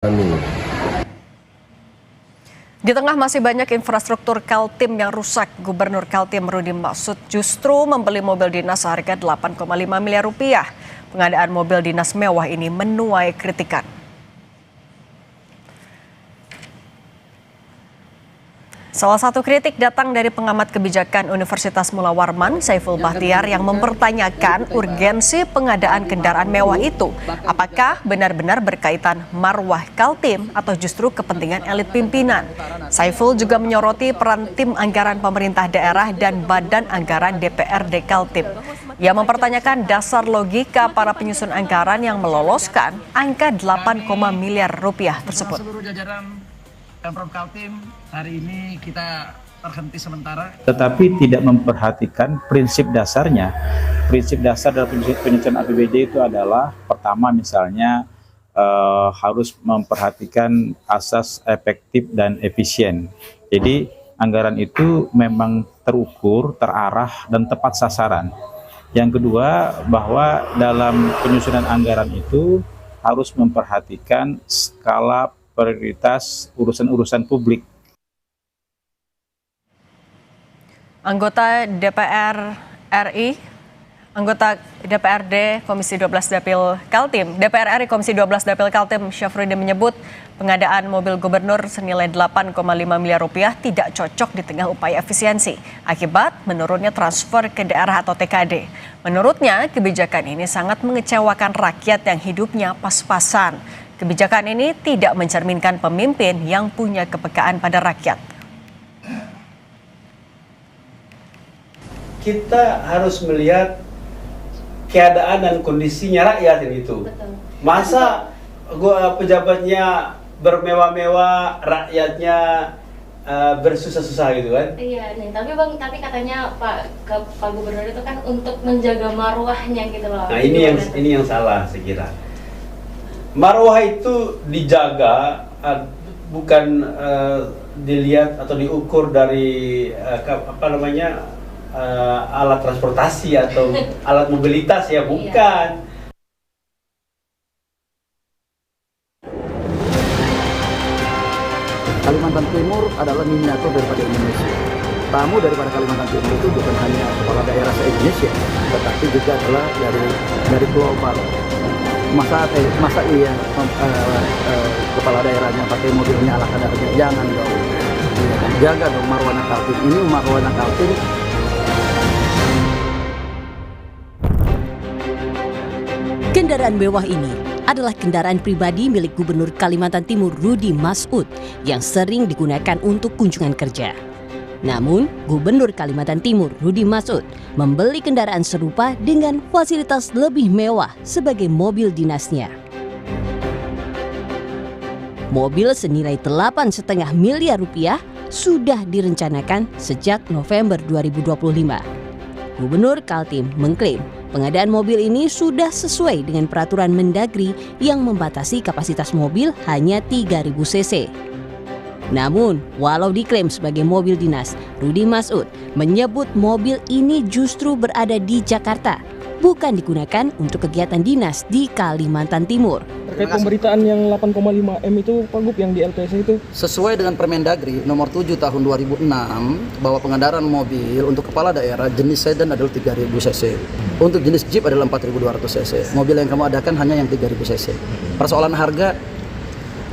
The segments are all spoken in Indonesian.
Di tengah masih banyak infrastruktur Kaltim yang rusak, Gubernur Kaltim Rudy Maksud justru membeli mobil dinas seharga 8,5 miliar rupiah. Pengadaan mobil dinas mewah ini menuai kritikan. Salah satu kritik datang dari pengamat kebijakan Universitas Mula Warman, Saiful Bahtiar, yang mempertanyakan urgensi pengadaan kendaraan mewah itu. Apakah benar-benar berkaitan marwah Kaltim atau justru kepentingan elit pimpinan? Saiful juga menyoroti peran tim anggaran pemerintah daerah dan badan anggaran DPRD Kaltim. Ia mempertanyakan dasar logika para penyusun anggaran yang meloloskan angka 8, miliar rupiah tersebut. Pemprov Kaltim hari ini kita terhenti sementara. Tetapi tidak memperhatikan prinsip dasarnya. Prinsip dasar dalam penyusunan APBD itu adalah pertama misalnya harus memperhatikan asas efektif dan efisien. Jadi anggaran itu memang terukur, terarah dan tepat sasaran. Yang kedua bahwa dalam penyusunan anggaran itu harus memperhatikan skala prioritas urusan-urusan publik. Anggota DPRD Komisi 12 Dapil Kaltim, DPR RI Komisi 12 Dapil Kaltim, Syafruddin menyebut pengadaan mobil gubernur senilai 8,5 miliar rupiah tidak cocok di tengah upaya efisiensi akibat menurunnya transfer ke daerah atau TKD. Menurutnya, kebijakan ini sangat mengecewakan rakyat yang hidupnya pas-pasan. Kebijakan ini tidak mencerminkan pemimpin yang punya kepekaan pada rakyat. Kita harus melihat keadaan dan kondisinya rakyat itu. Betul. Masa pejabatnya bermewah-mewah, rakyatnya bersusah-susah gitu kan? Iya nih, tapi katanya Pak Gubernur itu kan untuk menjaga marwahnya gitu loh. Nah ini yang salah saya kira. Marwah itu dijaga bukan dilihat atau diukur dari alat transportasi atau alat mobilitas ya, bukan. Kalimantan Timur adalah miniatur daripada Indonesia. Tamu daripada Kalimantan Timur itu bukan hanya kepala daerah se-Indonesia, tetapi juga adalah dari global. Masa iya kepala daerahnya pakai mobilnya ala kadarnya, jangan dong. Jaga dong marwana Kaltim. Ini marwana Kaltim. Kendaraan mewah ini adalah kendaraan pribadi milik Gubernur Kalimantan Timur Rudy Maksud yang sering digunakan untuk kunjungan kerja. Namun, Gubernur Kalimantan Timur Rudy Maksud membeli kendaraan serupa dengan fasilitas lebih mewah sebagai mobil dinasnya. Mobil senilai 8,5 miliar rupiah sudah direncanakan sejak November 2025. Gubernur Kaltim mengklaim pengadaan mobil ini sudah sesuai dengan peraturan Mendagri yang membatasi kapasitas mobil hanya 3.000 cc. Namun, walau diklaim sebagai mobil dinas, Rudy Maksud menyebut mobil ini justru berada di Jakarta, bukan digunakan untuk kegiatan dinas di Kalimantan Timur. Terkait pemberitaan yang 8,5 M itu, Pak Gub, yang di LPS itu? Sesuai dengan Permendagri nomor 7 tahun 2006 bahwa pengadaan mobil untuk kepala daerah jenis sedan adalah 3.000 cc. Untuk jenis Jeep adalah 4.200 cc. Mobil yang kamu adakan hanya yang 3.000 cc. Persoalan harga,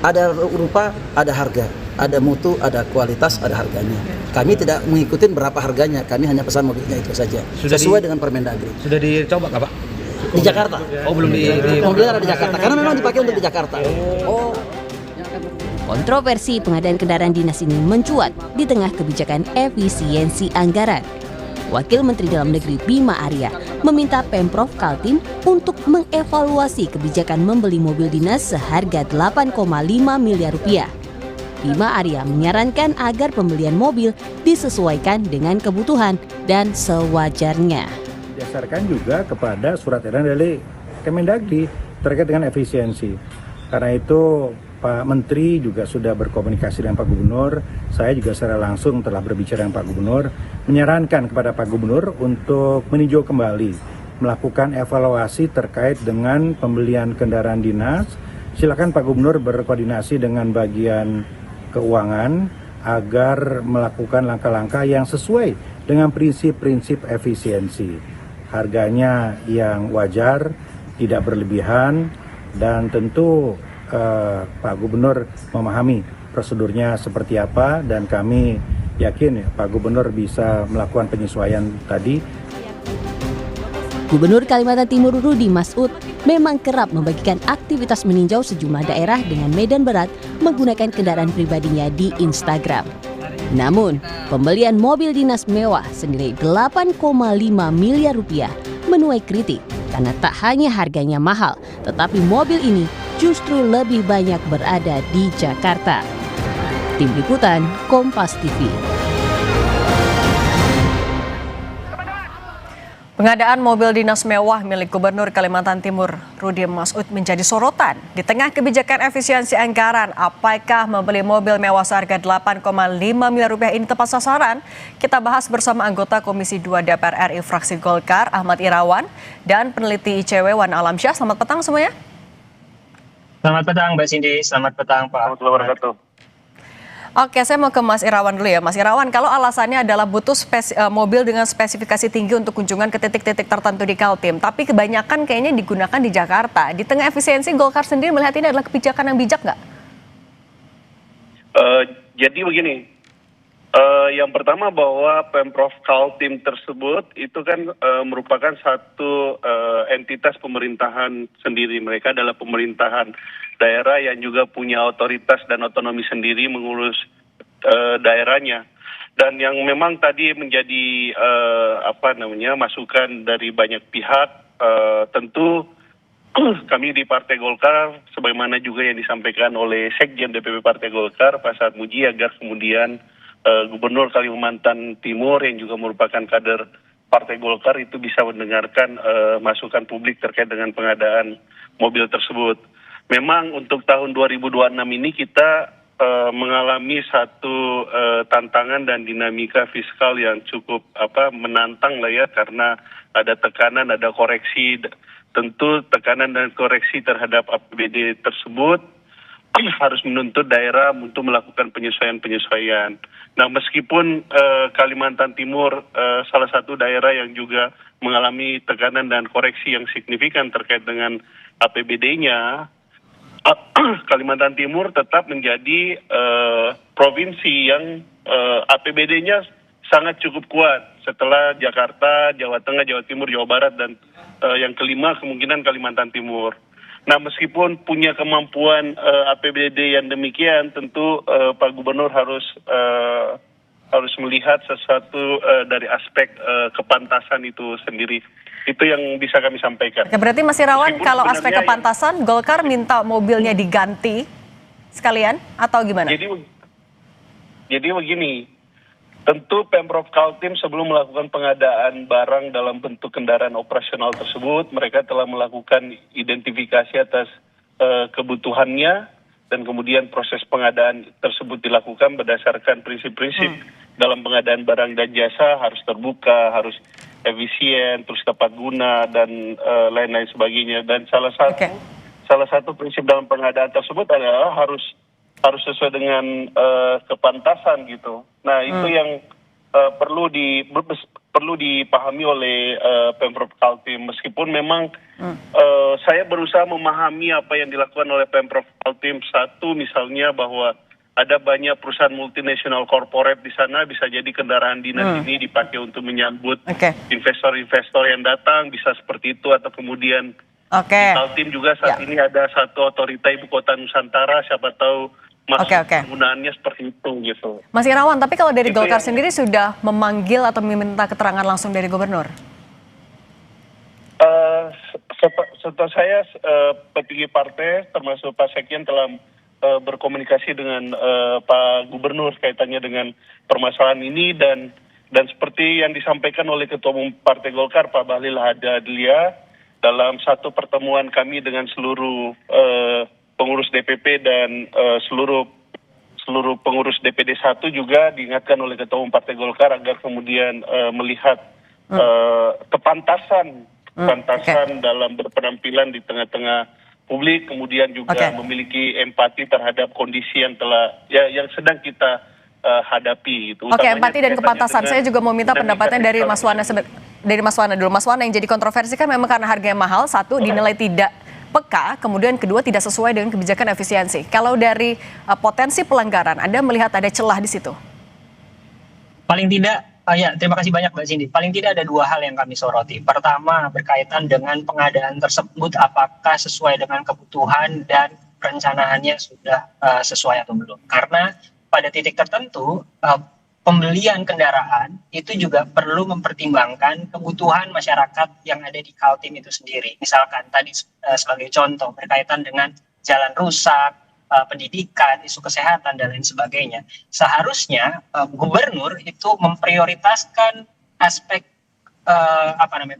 ada rupa, ada harga. Ada mutu, ada kualitas, ada harganya. Kami tidak mengikuti berapa harganya, kami hanya pesan mobilnya itu saja. Sesuai dengan Permendagri. Sudah dicoba nggak, Pak? Di Jakarta. Oh, belum di mobilnya ada di Jakarta, karena memang dipakai untuk di Jakarta. Oh. Kontroversi pengadaan kendaraan dinas ini mencuat di tengah kebijakan efisiensi anggaran. Wakil Menteri Dalam Negeri Bima Arya meminta Pemprov Kaltim untuk mengevaluasi kebijakan membeli mobil dinas seharga 8,5 miliar rupiah. Bima Arya menyarankan agar pembelian mobil disesuaikan dengan kebutuhan dan sewajarnya. Dasarkan juga kepada surat edaran dari Kemendagri terkait dengan efisiensi. Karena itu Pak Menteri juga sudah berkomunikasi dengan Pak Gubernur. Saya juga secara langsung telah berbicara dengan Pak Gubernur, menyarankan kepada Pak Gubernur untuk meninjau kembali, melakukan evaluasi terkait dengan pembelian kendaraan dinas silakan Pak Gubernur berkoordinasi dengan bagian keuangan agar melakukan langkah-langkah yang sesuai dengan prinsip-prinsip efisiensi. Harganya yang wajar, tidak berlebihan, dan tentu Pak Gubernur memahami prosedurnya seperti apa, dan kami yakin Pak Gubernur bisa melakukan penyesuaian tadi. Gubernur Kalimantan Timur Rudi Masud memang kerap membagikan aktivitas meninjau sejumlah daerah dengan medan berat menggunakan kendaraan pribadinya di Instagram. Namun, pembelian mobil dinas mewah senilai 8,5 miliar rupiah menuai kritik karena tak hanya harganya mahal, tetapi mobil ini justru lebih banyak berada di Jakarta. Tim Liputan Kompas TV. Pengadaan mobil dinas mewah milik Gubernur Kalimantan Timur Rudi Masud menjadi sorotan. Di tengah kebijakan efisiensi anggaran, apakah membeli mobil mewah seharga 8,5 miliar rupiah ini tepat sasaran? Kita bahas bersama anggota Komisi 2 DPR RI fraksi Golkar Ahmad Irawan dan peneliti ICW Wan Alamsyah. Selamat petang semuanya. Selamat petang Mbak Cindy, selamat petang Pak. Selamat wabarakatuh. Oke, saya mau ke Mas Irawan dulu ya. Mas Irawan, kalau alasannya adalah butuh mobil dengan spesifikasi tinggi untuk kunjungan ke titik-titik tertentu di Kaltim, tapi kebanyakan kayaknya digunakan di Jakarta. Di tengah efisiensi, Golkar sendiri melihat ini adalah kebijakan yang bijak nggak? Jadi begini, yang pertama bahwa Pemprov Kaltim tersebut itu kan merupakan satu entitas pemerintahan sendiri. Mereka adalah pemerintahan daerah yang juga punya otoritas dan otonomi sendiri mengurus daerahnya. Dan yang memang tadi menjadi masukan dari banyak pihak, tentu kami di Partai Golkar, sebagaimana juga yang disampaikan oleh Sekjen DPP Partai Golkar, Pak Saad Muji, agar kemudian Gubernur Kalimantan Timur yang juga merupakan kader Partai Golkar itu bisa mendengarkan masukan publik terkait dengan pengadaan mobil tersebut. Memang untuk tahun 2026 ini kita mengalami satu tantangan dan dinamika fiskal yang cukup menantang lah ya, karena ada tekanan, ada koreksi. Tentu tekanan dan koreksi terhadap APBD tersebut harus menuntut daerah untuk melakukan penyesuaian-penyesuaian. Nah, meskipun Kalimantan Timur salah satu daerah yang juga mengalami tekanan dan koreksi yang signifikan terkait dengan APBD-nya, Kalimantan Timur tetap menjadi provinsi yang APBD-nya sangat cukup kuat setelah Jakarta, Jawa Tengah, Jawa Timur, Jawa Barat, dan yang kelima kemungkinan Kalimantan Timur. Nah, meskipun punya kemampuan APBD yang demikian, tentu Pak Gubernur harus melihat sesuatu dari aspek kepantasan itu sendiri. Itu yang bisa kami sampaikan. Oke, berarti Mas Irawan, kalau aspek kepantasan, Golkar minta mobilnya diganti sekalian atau gimana? Jadi begini, tentu Pemprov Kaltim sebelum melakukan pengadaan barang dalam bentuk kendaraan operasional tersebut, mereka telah melakukan identifikasi atas kebutuhannya, dan kemudian proses pengadaan tersebut dilakukan berdasarkan prinsip-prinsip dalam pengadaan barang dan jasa, harus terbuka, harus efisien, terus tepat guna, dan lain-lain sebagainya. Dan salah satu prinsip dalam pengadaan tersebut adalah harus sesuai dengan kepantasan gitu. Nah, itu yang perlu dipahami oleh Pemprov Kaltim. Meskipun memang saya berusaha memahami apa yang dilakukan oleh Pemprov Kaltim. Satu, misalnya bahwa ada banyak perusahaan multinasional corporate di sana, bisa jadi kendaraan dinas ini dipakai untuk menyambut investor-investor yang datang, bisa seperti itu. Atau kemudian di Kaltim juga saat ini ada satu otorita ibu kota Nusantara, siapa tahu penggunaannya seperti itu gitu. Mas Irawan, tapi kalau dari Golkar sendiri sudah memanggil atau meminta keterangan langsung dari Gubernur? Setelah saya, petinggi partai termasuk Pak Sekjen telah berkomunikasi dengan Pak Gubernur kaitannya dengan permasalahan ini, dan seperti yang disampaikan oleh Ketua Umum Partai Golkar Pak Bahlil Lahadalia dalam satu pertemuan kami dengan seluruh pengurus DPP dan seluruh pengurus DPD 1 juga diingatkan oleh Ketua Umum Partai Golkar agar kemudian melihat kepantasan dalam berpenampilan di tengah-tengah publik, kemudian juga Oke. memiliki empati terhadap kondisi yang yang sedang kita hadapi itu. Oke, empati dan kepantasan. Saya juga mau minta pendapatnya dari Mas Wana dari Mas Wana dulu. Mas Wana, yang jadi kontroversi kan memang karena harganya mahal, satu dinilai tidak peka, kemudian kedua tidak sesuai dengan kebijakan efisiensi. Kalau dari potensi pelanggaran, Anda melihat ada celah di situ? Paling tidak, ya terima kasih banyak Mbak Cindy. Paling tidak ada dua hal yang kami soroti. Pertama, berkaitan dengan pengadaan tersebut apakah sesuai dengan kebutuhan dan perencanaannya sudah sesuai atau belum. Karena pada titik tertentu, pembelian kendaraan itu juga perlu mempertimbangkan kebutuhan masyarakat yang ada di Kaltim itu sendiri. Misalkan tadi sebagai contoh berkaitan dengan jalan rusak, pendidikan, isu kesehatan dan lain sebagainya. Seharusnya gubernur itu memprioritaskan aspek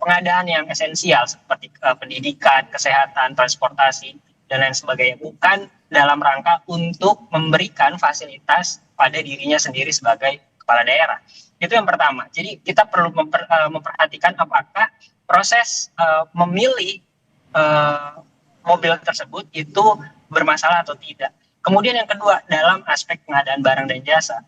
pengadaan yang esensial seperti pendidikan, kesehatan, transportasi dan lain sebagainya, bukan dalam rangka untuk memberikan fasilitas pada dirinya sendiri sebagai kepala daerah. Itu yang pertama. Jadi kita perlu memperhatikan apakah proses memilih mobil tersebut itu bermasalah atau tidak. Kemudian yang kedua, dalam aspek pengadaan barang dan jasa.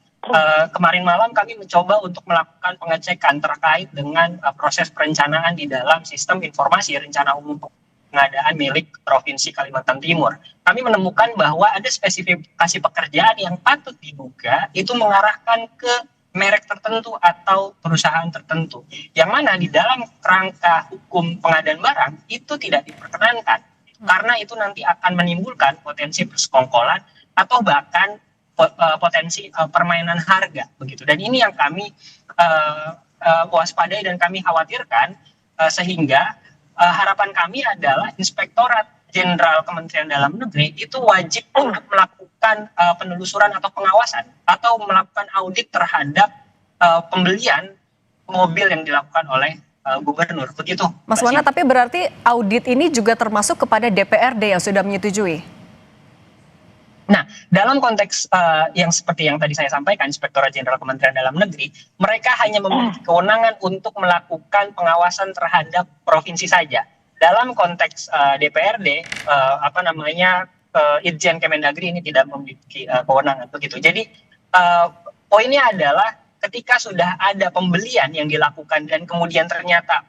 Kemarin malam kami mencoba untuk melakukan pengecekan terkait dengan proses perencanaan di dalam sistem informasi rencana umum pengadaan milik Provinsi Kalimantan Timur. Kami menemukan bahwa ada spesifikasi pekerjaan yang patut diduga itu mengarahkan ke merek tertentu atau perusahaan tertentu. Yang mana di dalam kerangka hukum pengadaan barang itu tidak diperkenankan. Karena itu nanti akan menimbulkan potensi persekongkolan atau bahkan potensi permainan harga begitu. Dan ini yang kami waspadai dan kami khawatirkan sehingga harapan kami adalah Inspektorat Jenderal Kementerian Dalam Negeri itu wajib untuk melakukan penelusuran atau pengawasan atau melakukan audit terhadap pembelian mobil yang dilakukan oleh gubernur. Begitu. Mas Wana, tapi berarti audit ini juga termasuk kepada DPRD yang sudah menyetujui? Nah, dalam konteks yang seperti yang tadi saya sampaikan, Inspektorat Jenderal Kementerian Dalam Negeri, mereka hanya memiliki kewenangan untuk melakukan pengawasan terhadap provinsi saja. Dalam konteks DPRD, Irjen Kemendagri ini tidak memiliki kewenangan begitu. Jadi poinnya adalah ketika sudah ada pembelian yang dilakukan dan kemudian ternyata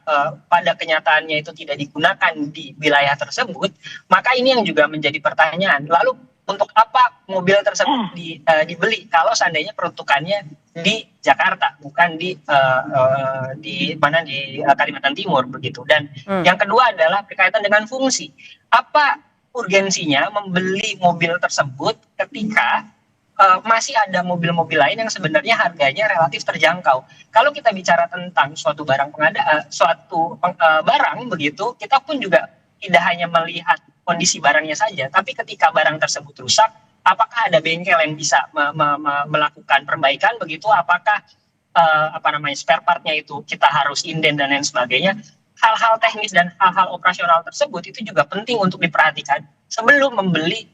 pada kenyataannya itu tidak digunakan di wilayah tersebut, maka ini yang juga menjadi pertanyaan. Lalu untuk apa mobil tersebut dibeli kalau seandainya peruntukannya di Jakarta, bukan di Kalimantan Timur begitu. Dan yang kedua adalah berkaitan dengan fungsi. Apa urgensinya membeli mobil tersebut ketika masih ada mobil-mobil lain yang sebenarnya harganya relatif terjangkau. Kalau kita bicara tentang suatu barang barang begitu, kita pun juga tidak hanya melihat kondisi barangnya saja, tapi ketika barang tersebut rusak, apakah ada bengkel yang bisa melakukan perbaikan begitu? Apakah spare partnya itu kita harus inden dan lain sebagainya? Hal-hal teknis dan hal-hal operasional tersebut itu juga penting untuk diperhatikan sebelum membeli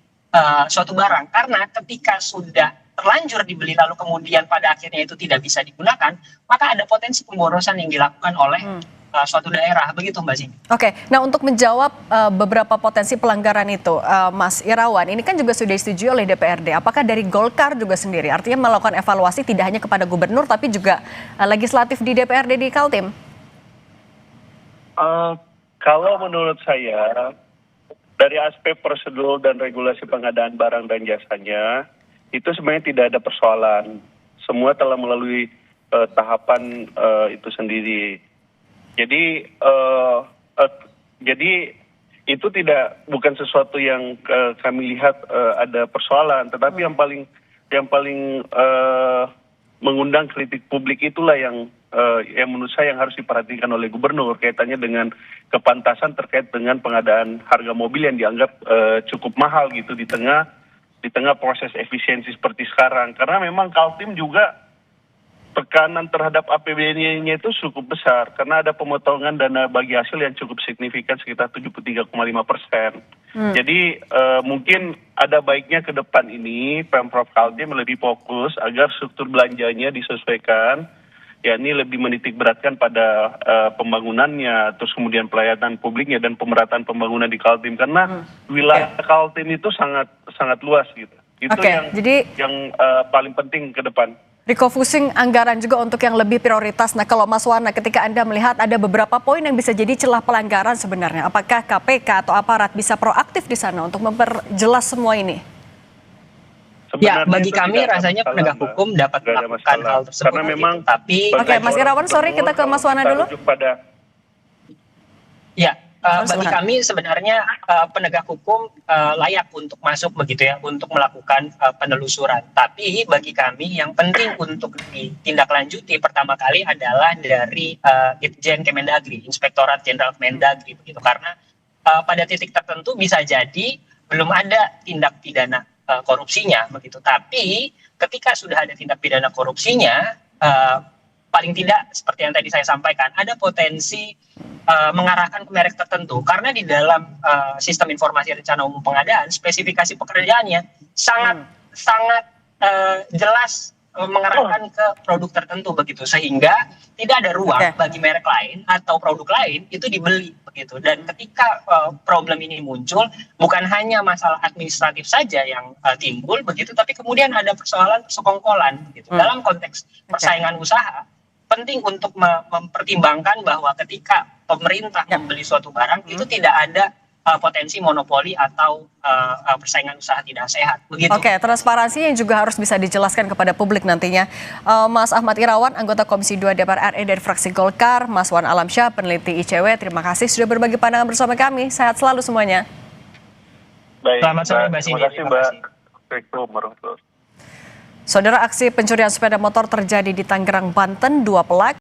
suatu barang, karena ketika sudah terlanjur dibeli lalu kemudian pada akhirnya itu tidak bisa digunakan, maka ada potensi pemborosan yang dilakukan oleh suatu daerah, begitu Mbak Cindy. Oke, nah untuk menjawab beberapa potensi pelanggaran itu, Mas Irawan, ini kan juga sudah disetujui oleh DPRD. Apakah dari Golkar juga sendiri, artinya melakukan evaluasi tidak hanya kepada gubernur, tapi juga legislatif di DPRD di Kaltim? Kalau menurut saya, dari aspek prosedur dan regulasi pengadaan barang dan jasanya, itu sebenarnya tidak ada persoalan. Semua telah melalui tahapan itu sendiri. Jadi itu bukan sesuatu yang kami lihat ada persoalan, tetapi yang paling mengundang kritik publik itulah yang menurut saya yang harus diperhatikan oleh gubernur kaitannya dengan kepantasan terkait dengan pengadaan harga mobil yang dianggap cukup mahal gitu di tengah proses efisiensi seperti sekarang, karena memang Kaltim juga tekanan terhadap APBD-nya itu cukup besar karena ada pemotongan dana bagi hasil yang cukup signifikan sekitar 73,5%. Jadi mungkin ada baiknya ke depan ini Pemprov Kaltim lebih fokus agar struktur belanjanya disesuaikan ya ini lebih menitik beratkan pada pembangunannya, terus kemudian pelayanan publiknya dan pemerataan pembangunan di Kaltim, karena wilayah Kaltim itu sangat luas gitu. Itu yang paling penting ke depan. Refocusing anggaran juga untuk yang lebih prioritas. Nah, kalau Mas Wana, ketika Anda melihat ada beberapa poin yang bisa jadi celah pelanggaran sebenarnya, apakah KPK atau aparat bisa proaktif di sana untuk memperjelas semua ini? Ya, bagi kami rasanya penegak hukum dapat melakukan hal tersebut. Karena memang tapi Oke, Mas Irawan, sorry, kita ke Mas Wana dulu. Ya, bagi kami sebenarnya penegak hukum layak untuk masuk begitu ya, untuk melakukan penelusuran. Tapi bagi kami yang penting untuk ditindaklanjuti pertama kali adalah dari Itjen Kemendagri, Inspektorat Jenderal Kemendagri begitu, karena pada titik tertentu bisa jadi belum ada tindak pidana korupsinya begitu. Tapi ketika sudah ada tindak pidana korupsinya, paling tidak seperti yang tadi saya sampaikan, ada potensi mengarahkan ke merek tertentu, karena di dalam sistem informasi rencana umum pengadaan spesifikasi pekerjaannya sangat jelas mengarahkan ke produk tertentu begitu, sehingga tidak ada ruang bagi merek lain atau produk lain itu dibeli begitu. Dan ketika problem ini muncul, bukan hanya masalah administratif saja yang timbul begitu, tapi kemudian ada persoalan persekongkolan begitu. Dalam konteks persaingan usaha, penting untuk mempertimbangkan bahwa ketika pemerintah membeli suatu barang itu tidak ada potensi monopoli atau persaingan usaha tidak sehat. Begitu. Oke, transparansi yang juga harus bisa dijelaskan kepada publik nantinya. Mas Ahmad Irawan, anggota Komisi 2 DPR RI dari fraksi Golkar, Mas Wan Alamsyah, peneliti ICW, terima kasih sudah berbagi pandangan bersama kami. Sehat selalu semuanya. Baik, selamat sore Mbak Sini. Terima kasih Mbak. Assalamualaikum warahmatullahi wabarakatuh. Saudara, aksi pencurian sepeda motor terjadi di Tangerang, Banten. 2 pelaku